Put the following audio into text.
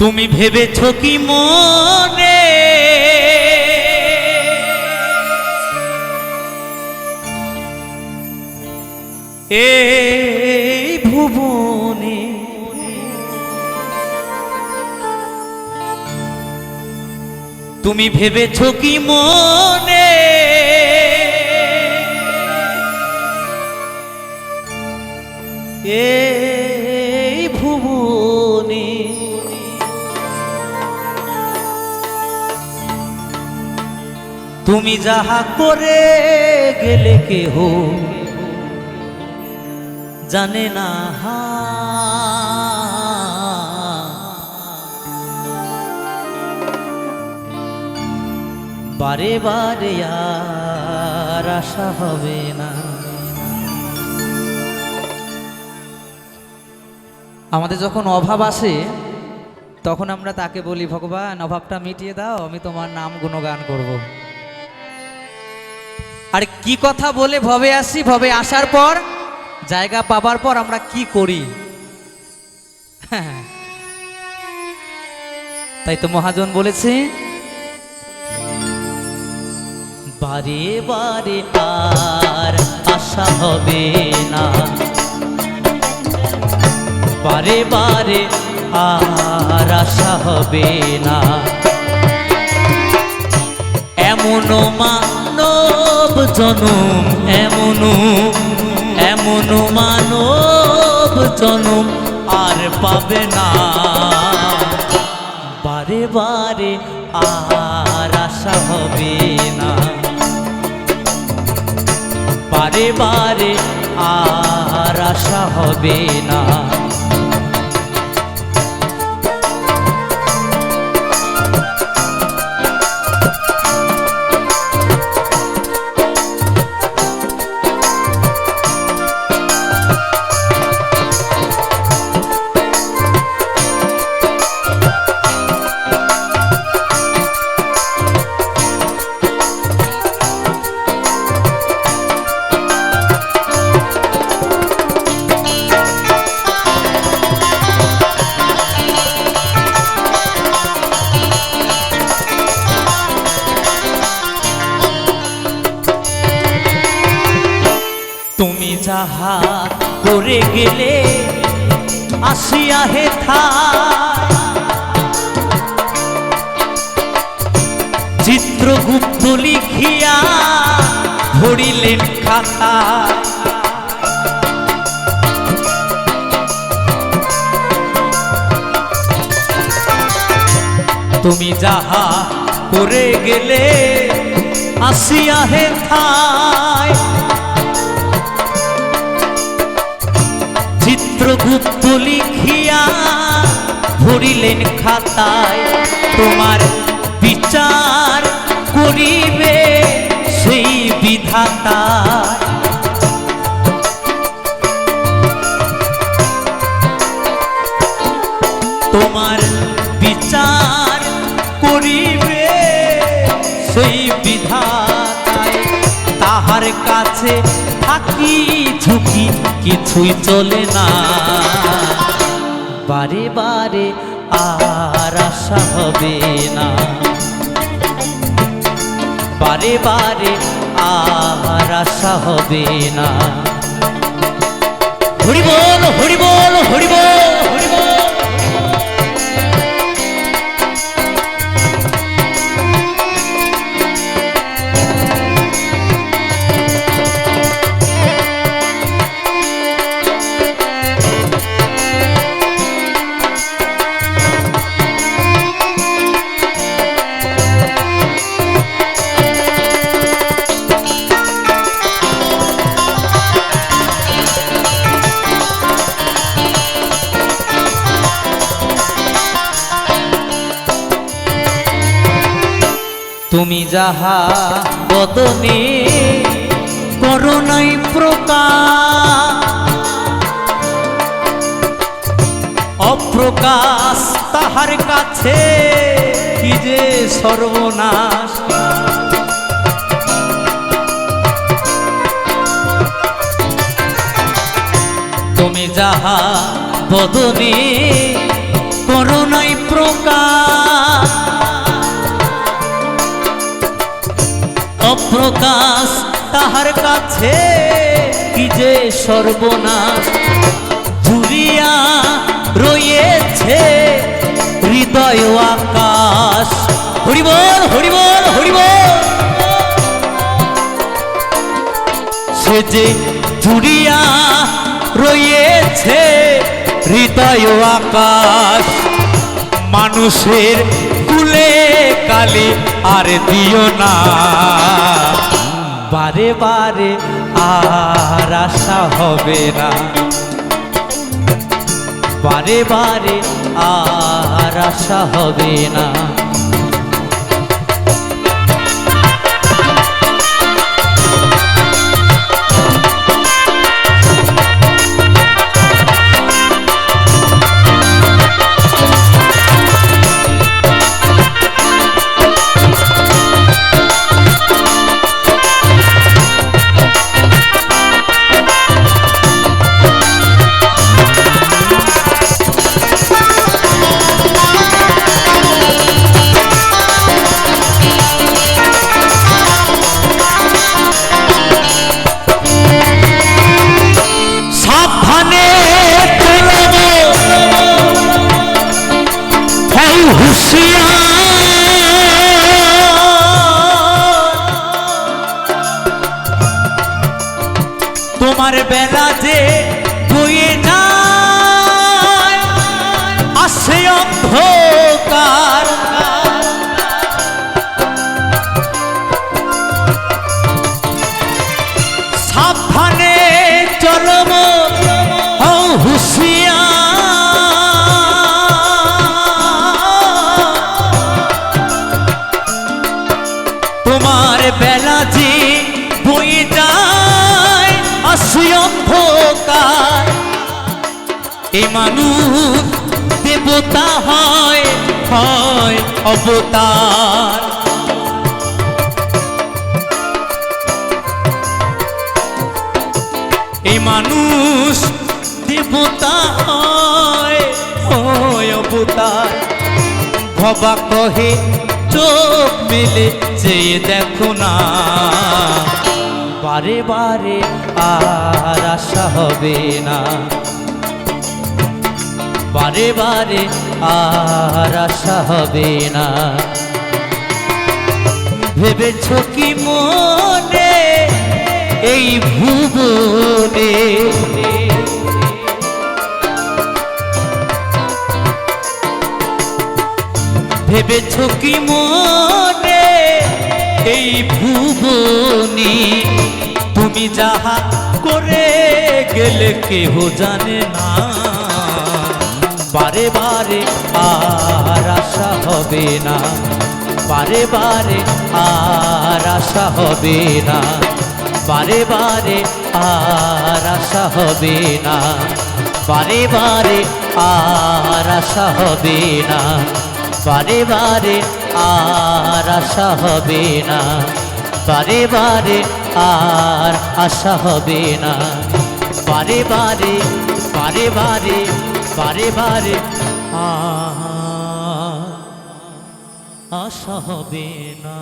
তুমি ভেবেছ কি মনে এই ভুবনে তুমি ভেবেছ কি মনে এই ভুবনে তুমি যাহা করে গেলে কেহ জানে না বারে বারে আর আশা হবে না। আমাদের যখন অভাব আসে তখন আমরা তাকে বলি, ভগবান অভাবটা মিটিয়ে দাও, আমি তোমার নাম গুণগান করব। আর কি কথা বলে ভবে আসি, ভবে আসার পর জায়গা পাবার পর আমরা কি করি। তাই তো মহাজন বলেছে, বারে বারে আর আশা হবে না, বারে বারে আর আশা হবে না। এমন মানব জনম, এমন মানব জনম আর পাবে না, বারে বারে আর আশা হবে না, বারে বারে আর আশা হবে না। তুমি যাহা করে গেলে আসিয়া হেথা, চিত্রগুপ্ত লিখিয়া ধরিলেন খাতা। তুমি যাহা করে গেলে আসিয়া হেথায়, চিত্রগুপ্ত লিখিয়া ধরিলেন খাতায়। তোমার বিচার করিবে সেই বিধাতা, তোমার বিচার করিবে সেই বিধাতায়। তাহার কাছে থাকি ঝুঁকি কিছুই চলে না, বারে বারে আর আশা হবে না, বারে বারে আর আশা হবে না। হরি বল, হরি বল, হরি বল, হরি বল। তুমি যাহা বদনে করো নাই প্রকাশ, অপ্রকাশ তাহার কাছে কি যে সর্বনাশ। তুমি যাহা বদনে করো নাই প্রকাশ অপ্রকাশ তাহার কাছে কি যে সর্বনাশ জুড়িয়া রয়েছে হৃদয় আকাশ। হরিবল হরিবল হরিবল। সে যে জুড়িয়া রয়েছে হৃদয় আকাশ মানুষের কুলে কালি আর দিও না বারে বারে আর আশা হবে না বারে বারে আর আশা হবে না। তোমার বেলা যে বয়ে যায় আসে অন্ধকার সাবধানে চলব হুঁশিয়ার তোমার বেলা যে বয়ে যায় আসে অন্ধকার এ মানুষ দেবতা হয় হয় অবতার এ মানুষ দেবতা হয় হয় অবতার ভবা কহে চোখ মেলে চেয়ে দেখো না বারে বারে আর আশা হবে না বারে বারে আর আশা হবে না। ভেবেছ কি মনে এই ভুবনে ভেবেছ কি মনে এই ভুবনে তুমি যাহা করে গেলে কেহ জানে না বারে বারে আর আশা হবে না বারে বারে আর আশা হবে না বারে বারে আর আশা হবে না বারে বারে আর আশা হবে না বারে বারে আর আশা হবে না বারে বারে আর আশা হবে না বারে বারে বারে বারে বারে বারে আশা হবে না।